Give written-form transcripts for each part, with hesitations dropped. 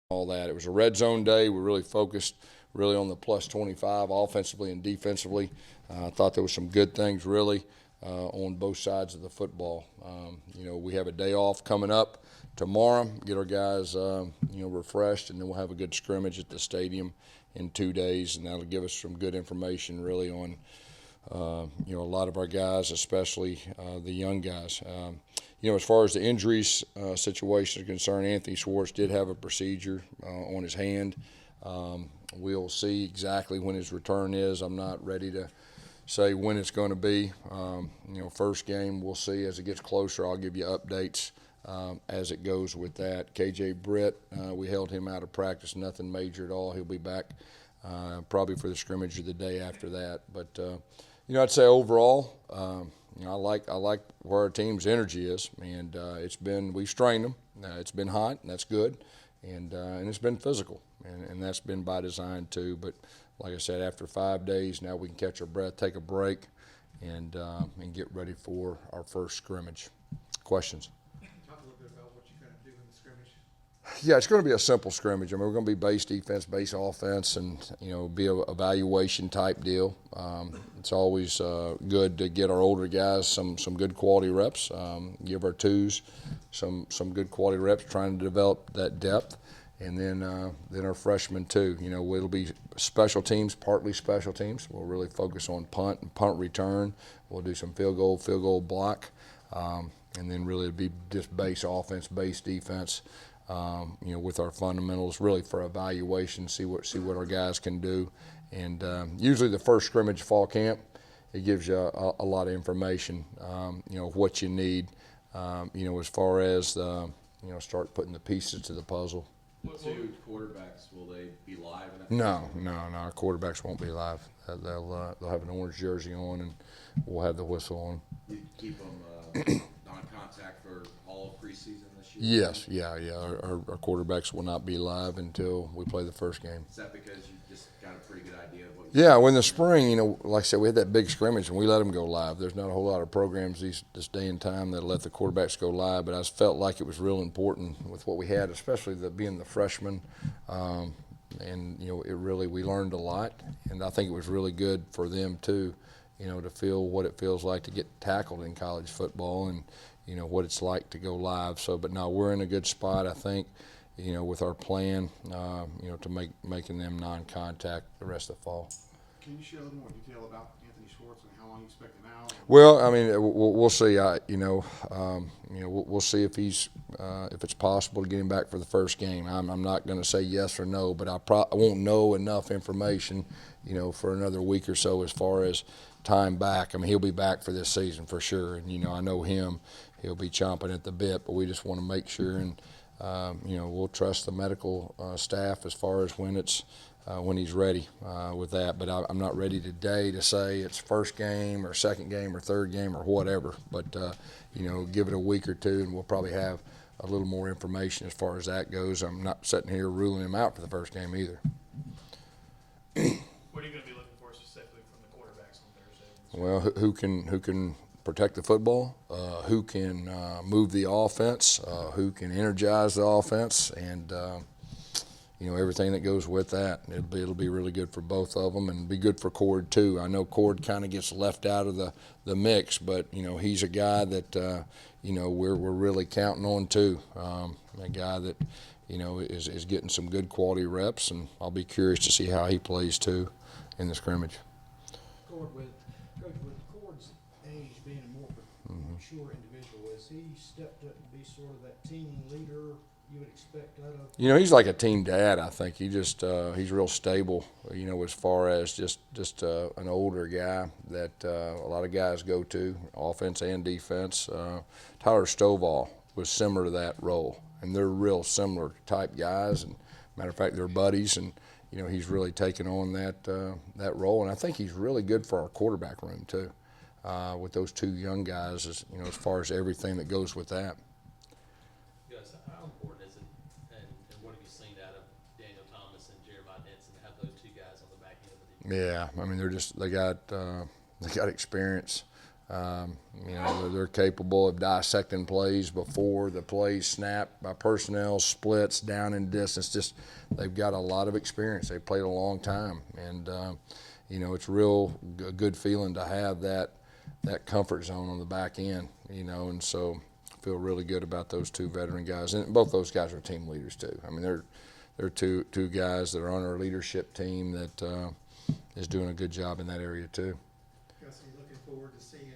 all that. It was a red zone day. We really focused really on the plus 25 offensively and defensively. I thought there was some good things really on both sides of the football. We have a day off coming up tomorrow, get our guys refreshed, and then we'll have a good scrimmage at the stadium in 2 days, and that'll give us some good information really on a lot of our guys, especially the young guys. As far as the injuries situation is concerned, Anthony Schwartz did have a procedure on his hand. We'll see exactly when his return is. I'm not ready to say when it's going to be. First game, we'll see as it gets closer. I'll give you updates as it goes with that. KJ Britt, we held him out of practice, nothing major at all. He'll be back probably for the scrimmage or the day after that. But I'd say overall, I like where our team's energy is, and we've strained them. It's been hot, and that's good, and it's been physical, and that's been by design too. But like I said, after 5 days, now we can catch our breath, take a break, and get ready for our first scrimmage. Questions? Talk a little bit about what you're going to do in the scrimmage. Yeah, it's going to be a simple scrimmage. We're going to be base defense, base offense, and be a evaluation type deal. It's always good to get our older guys some good quality reps. Give our twos some good quality reps, trying to develop that depth, and then our freshmen too. It'll be special teams, partly special teams. We'll really focus on punt and punt return. We'll do some field goal block, and then really it'll be just base offense, base defense. With our fundamentals, really for evaluation, see what our guys can do, and usually the first scrimmage fall camp, it gives you a lot of information, what you need, as far as start putting the pieces to the puzzle. What two quarterbacks will they be live? No, our quarterbacks won't be live. They'll have an orange jersey on, and we'll have the whistle on. You keep them non-contact for all of preseason this year? Yes, yeah. Our quarterbacks will not be live until we play the first game. Is that because you just got a pretty good idea of what Yeah, well, in the spring, like I said, we had that big scrimmage, and we let them go live. There's not a whole lot of programs this day and time that let the quarterbacks go live, but I felt like it was real important with what we had, especially being the freshmen. We learned a lot, and I think it was really good for them too, to feel what it feels like to get tackled in college football, and what it's like to go live. So, but no, we're in a good spot, I think, with our plan, to making them non-contact the rest of the fall. Can you share a little more detail about Anthony Schwartz and how long you expect him out? Well, we'll see. We'll see if it's possible to get him back for the first game. I'm not going to say yes or no, but I won't know enough information, for another week or so as far as time back. He'll be back for this season for sure, and I know him. He'll be chomping at the bit, but we just want to make sure, and we'll trust the medical staff as far as when he's ready with that. But I'm not ready today to say it's first game or second game or third game or whatever. But give it a week or two, and we'll probably have a little more information as far as that goes. I'm not sitting here ruling him out for the first game either. What are you going to be looking for specifically from the quarterbacks on Thursday? Well, who can protect the football, who can move the offense, who can energize the offense, and everything that goes with that. It'll be really good for both of them, and be good for Cord too. I know Cord kind of gets left out of the mix, but he's a guy that we're really counting on too. A guy that is getting some good quality reps, and I'll be curious to see how he plays too in the scrimmage. Coach, with Cord's age being a more mature individual, has he stepped up to be sort of that team leader you would expect out of? He's like a team dad. I think he's real stable. As far as just an older guy that a lot of guys go to, offense and defense. Tyler Stovall was similar to that role, and they're real similar type guys. And matter of fact, they're buddies, and he's really taken on that role. And I think he's really good for our quarterback room too, with those two young guys. As far as everything that goes with that. Gus, how important is it, and what have you seen out of Daniel Thomas and Jeremiah Dinson to have those two guys on the back end of the defense? Yeah, they're they got experience. You know, they're capable of dissecting plays before the plays snap by personnel, splits, down and distance. Just they've got a lot of experience. They've played a long time, and you know, it's a good feeling to have that comfort zone on the back end. You know, and so I feel really good about those two veteran guys, and both those guys are team leaders too. I mean, they're two guys that are on our leadership team that is doing a good job in that area too. Gus, are you looking forward to seeing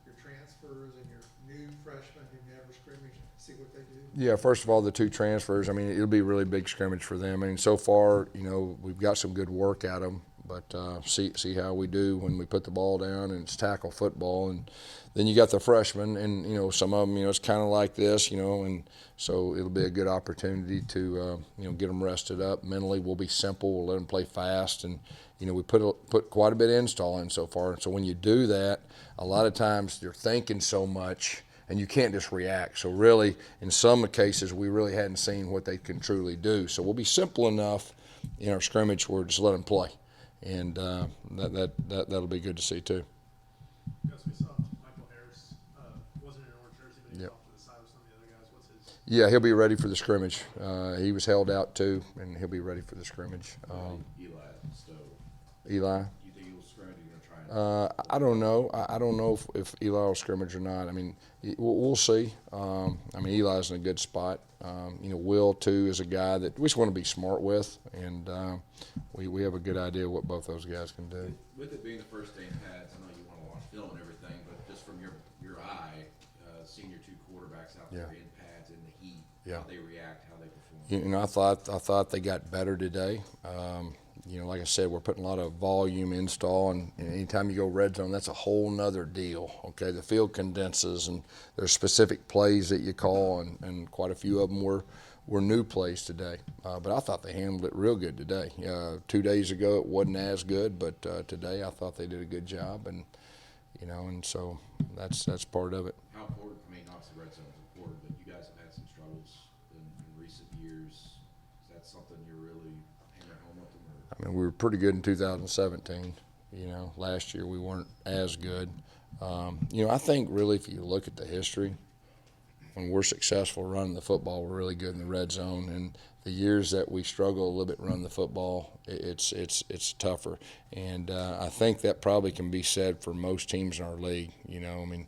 your transfers and your new freshmen who never scrimmage, see what they do? Yeah, first of all, the two transfers, I mean, it'll be a really big scrimmage for them. I mean, so far, you know, we've got some good work out of them, but see how we do when we put the ball down and it's tackle football. And then you got the freshmen, and, you know, some of them, you know, it's kind of like this, you know, and so it'll be a good opportunity to, you know, get them rested up. Mentally, we'll be simple. We'll let them play fast, and, you know, we put quite a bit of install in so far. And so when you do that, a lot of times you're thinking so much, and you can't just react. So really, in some cases, we really hadn't seen what they can truly do. So we'll be simple enough in our scrimmage where just let them play, and that'll be good to see too. Gus, we saw Michael Harris, wasn't in an orange jersey, but he was Yep. off to the side with some of the other guys. What's his? Yeah, he'll be ready for the scrimmage. He was held out too, and he'll be ready for the scrimmage. Eli Stowe. Eli. You think he'll scrimmage? Or you gonna try and? I don't know. I don't know if Eli will scrimmage or not. I mean, we'll see. I mean, Eli's in a good spot. You know, Will too is a guy that we just want to be smart with, and we have a good idea what both those guys can do. With it being the first day in pads, I know you want to watch film and everything, but just from your eye, seeing your two quarterbacks out there Yeah. in pads in the heat, Yeah. how they react, how they perform. You know, I thought they got better today. You know, like I said, we're putting a lot of volume install, and anytime you go red zone, that's a whole nother deal. Okay, the field condenses, and there's specific plays that you call, and quite a few of them were new plays today. But I thought they handled it real good today. 2 days ago it wasn't as good, but today I thought they did a good job, and you know, and so that's part of it. How important? I mean, obviously red zone is important, but you guys have had some struggles in recent years. Is that something you're really hammering home with them? Or? I mean, we were pretty good in 2017. You know, last year we weren't as good. You know, I think really if you look at the history, when we're successful running the football, we're really good in the red zone. And the years that we struggle a little bit running the football, it's tougher. And I think that probably can be said for most teams in our league. You know, I mean,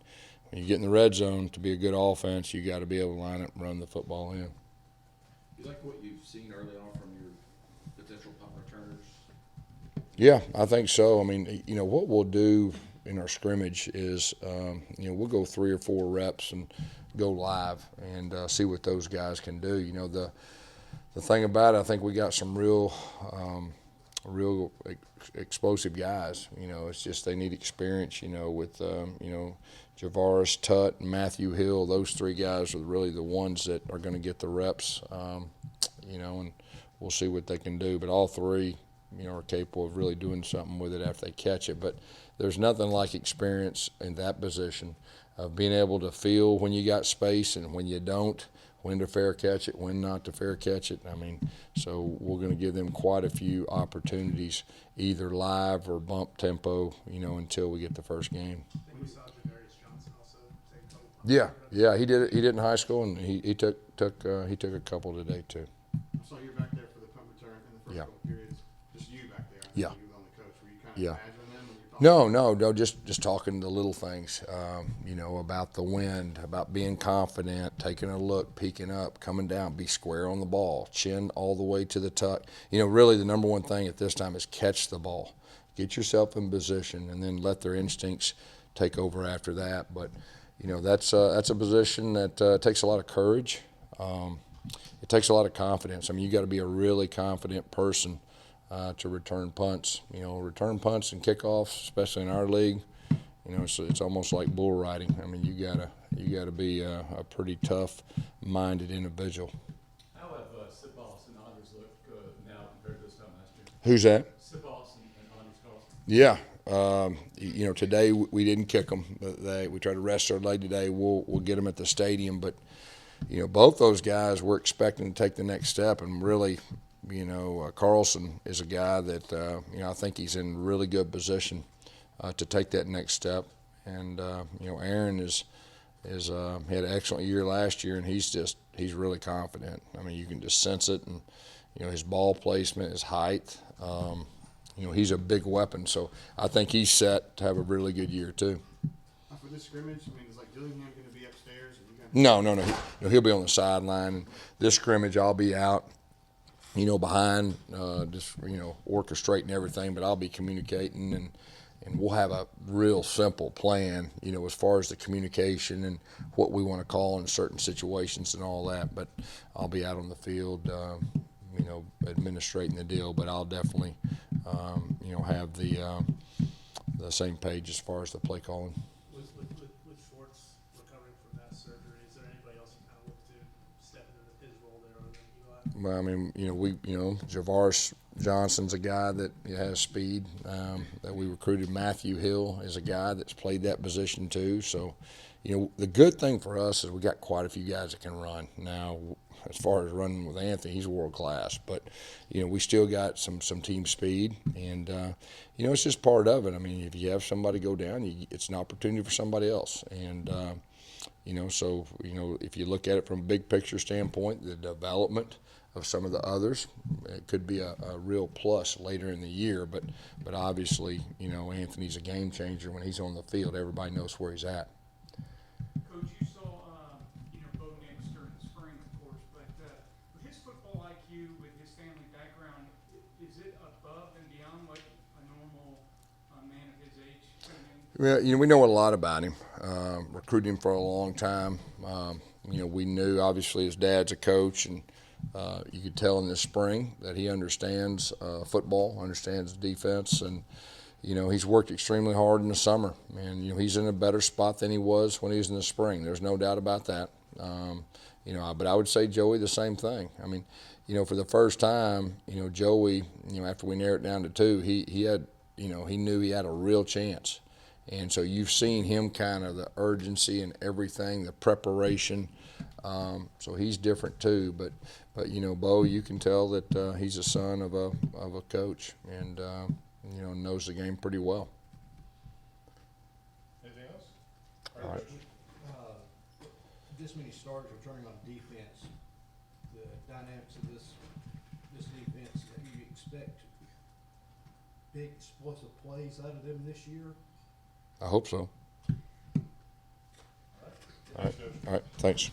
when you get in the red zone, to be a good offense, you got to be able to line up and run the football in. You like what you've seen early on from your potential punt returners? Yeah, I think so. I mean, you know, what we'll do in our scrimmage is, you know, we'll go 3 or 4 reps and go live and see what those guys can do. You know, the thing about it, I think we got some real explosive guys. You know, it's just they need experience, you know, with, you know, Javaris, Tutt, and Matthew Hill. Those 3 guys are really the ones that are going to get the reps, you know, and we'll see what they can do. But all 3, you know, are capable of really doing something with it after they catch it. But there's nothing like experience in that position of being able to feel when you got space and when you don't, when to fair catch it, when not to fair catch it. I mean, so we're going to give them quite a few opportunities, either live or bump tempo, you know, until we get the first game. I think we saw Javarius Johnson also take a couple punts. Yeah, he did it. He did in high school, and he took a couple today too. So you're back there for the punt return in the first Yeah. couple periods, just you back there. I think Yeah. you were the only coach. Were you kind of Yeah. imagining them when you're talking? No, just talking the little things, you know, about the wind, about being confident, taking a look, peeking up, coming down, be square on the ball, chin all the way to the tuck. You know, really the number one thing at this time is catch the ball. Get yourself in position, and then let their instincts take over after that. But, you know, that's a position that takes a lot of courage. It takes a lot of confidence. I mean, you got to be a really confident person to return punts. You know, return punts and kickoffs, especially in our league, you know, it's almost like bull riding. I mean, you gotta be a pretty tough-minded individual. How have Sipos and Anders looked now compared to this time last year? Who's that? Sipos and Anders Carlson. Yeah. You know, today we didn't kick them. We tried to rest our leg today. We'll get them at the stadium, but you know, both those guys we're expecting to take the next step, and really, you know, Carlson is a guy that, you know, I think he's in really good position to take that next step. And you know, Aaron is had an excellent year last year, and he's really confident. I mean, you can just sense it, and you know, his ball placement, his height. You know, he's a big weapon, so I think he's set to have a really good year too. For this scrimmage, I mean, is like Dillingham going to be upstairs? And you No. He'll be on the sideline. And this scrimmage, I'll be out, you know, behind, just, you know, orchestrating everything, but I'll be communicating, and we'll have a real simple plan, you know, as far as the communication and what we want to call in certain situations and all that. But I'll be out on the field, you know, administrating the deal, but I'll definitely, you know, have the same page as far as the play calling. With Schwartz recovering from that surgery, is there anybody else you kind of look to step into his role there other than Eli? Well, I mean, you know, Javaris Johnson's a guy that has speed. That we recruited. Matthew Hill is a guy that's played that position too. So, you know, the good thing for us is we got quite a few guys that can run. Now, as far as running with Anthony, he's world class. But, you know, we still got some team speed, and you know, it's just part of it. I mean, if you have somebody go down, it's an opportunity for somebody else, and you know, so you know, if you look at it from a big picture standpoint, the development of some of the others, it could be a real plus later in the year. But obviously, you know, Anthony's a game changer when he's on the field. Everybody knows where he's at. Coach, you saw, you know, Bo Nix during the spring, of course, but with his football IQ, with his family background, is it above and beyond what a normal man of his age could have been? Well, you know, we know a lot about him. Recruited him for a long time. You know, we knew obviously his dad's a coach, and you could tell in the spring that he understands football, understands defense, and you know, he's worked extremely hard in the summer, and you know, he's in a better spot than he was when he was in the spring. There's no doubt about that. You know, but I would say Joey the same thing. I mean, you know, for the first time, you know, Joey, you know, after we narrowed it down to 2, he had, you know, he knew he had a real chance. And so you've seen him kind of the urgency and everything, the preparation. So he's different too. But you know, Bo, you can tell that he's a son of a coach, and you know, knows the game pretty well. Anything else? All right. This many starters returning on defense, the dynamics of this defense, do you expect big explosive plays out of them this year? I hope so. All right. Thanks.